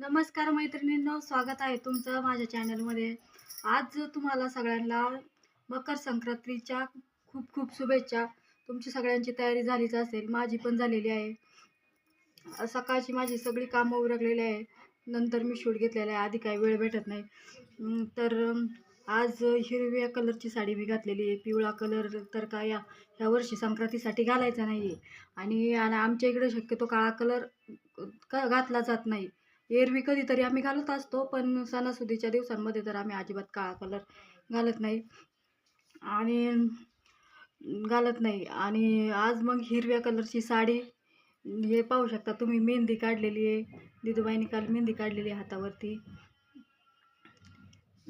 नमस्कार मैत्रिणींनो, स्वागत आहे तुमचं माझ्या चॅनलमध्ये. आज तुम्हाला सगळ्यांना मकर संक्रांतीच्या खूप खूप शुभेच्छा. तुमची सगळ्यांची तयारी झालीच असेल, माझी पण झालेली आहे. सकाळची माझी सगळी कामं उरकलेली आहे. नंतर मी शूट घेतलेला आहे, आधी काही वेळ भेटत नाही. आज हिरव्या कलरची साडी मी घातलेली आहे. पिवळा कलर तर काय ह्या वर्षी संक्रांतीसाठी घालायचा नाही आहे. आणि आमच्या इकडे शक्यतो काळा कलर घातला जात नाही. एरवी कधीतरी आम्ही घालत असतो, पण सणासुदीच्या दिवसांमध्ये तर आम्ही अजिबात काळा कलर घालत नाही आणि आज मग हिरव्या कलरची साडी, हे पाहू शकता तुम्ही, मेहंदी काढलेली आहे. दिदूबाईंनी काल मेहंदी काढलेली आहे हातावरती.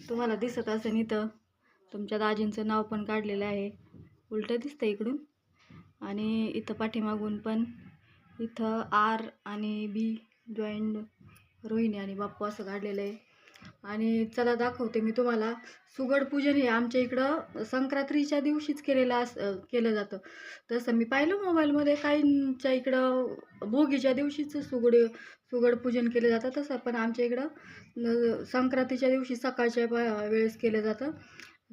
तुम्हाला दिसत असेल इथं तुमच्या दाजींचं नाव पण काढलेलं आहे, उलटं दिसतं इकडून. आणि इथं पाठीमागून पण इथं आर आणि बी जॉईंट रोहिणी आणि बाप्पू असं काढलेलं आहे. आणि चला दाखवते मी तुम्हाला. सुगड पूजन हे आमच्या इकडं संक्रांतीच्या दिवशीच केलं जातं. तसं मी पाहिलं मोबाईलमध्ये, काहींच्या इकडं भोगीच्या दिवशीच सुगड पूजन केलं जातं. तसं पण आमच्या इकडं संक्रांतीच्या दिवशी सकाळच्या वेळेस केलं जातं.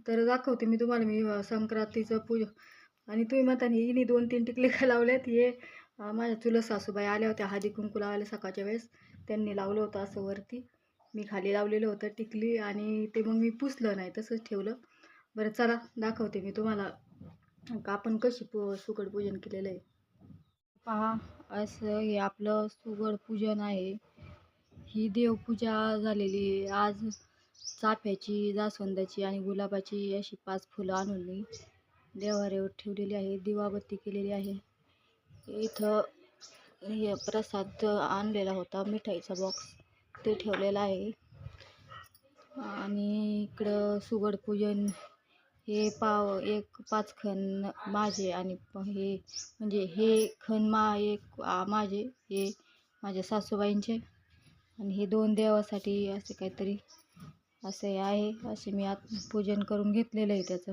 तर दाखवते मी तुम्हाला संक्रांतीचं पूजन. आणि तुम्ही म्हणता हिने 2-3 टिकले का लावल्यात? हे माझ्या चुलत सासूबाई आल्या होत्या हळदी कुंकू लावायला सकाळच्या वेळेस, त्यांनी लावलं होतं असं वरती. मी खाली लावलेलं होतं टिकली, आणि ते मग मी पुसलं नाही, तसंच ठेवलं. बरं चला दाखवते मी तुम्हाला का आपण कशी सुगड पूजन केलेलं आहे. पहा, असं हे आपलं सुगड पूजन आहे. ही देवपूजा झालेली आहे. आज चाफ्याची, जास्वंदाची आणि गुलाबाची अशी 5 फुलं आणून मी देवाऱ्यावर ठेवलेली आहे. दिवाबत्ती केलेली आहे. इथं हे प्रसाद आणलेला होता, मिठाईचा बॉक्स, ते ठेवलेलं आहे. आणि इकडं सुगड पूजन हे 5 खण माझे, आणि हे म्हणजे हे खण माझे, हे माझ्या सासूबाईंचे, आणि हे 2 देवासाठी असे काहीतरी असे आहे. असे मी पूजन करून घेतलेलं आहे त्याचं.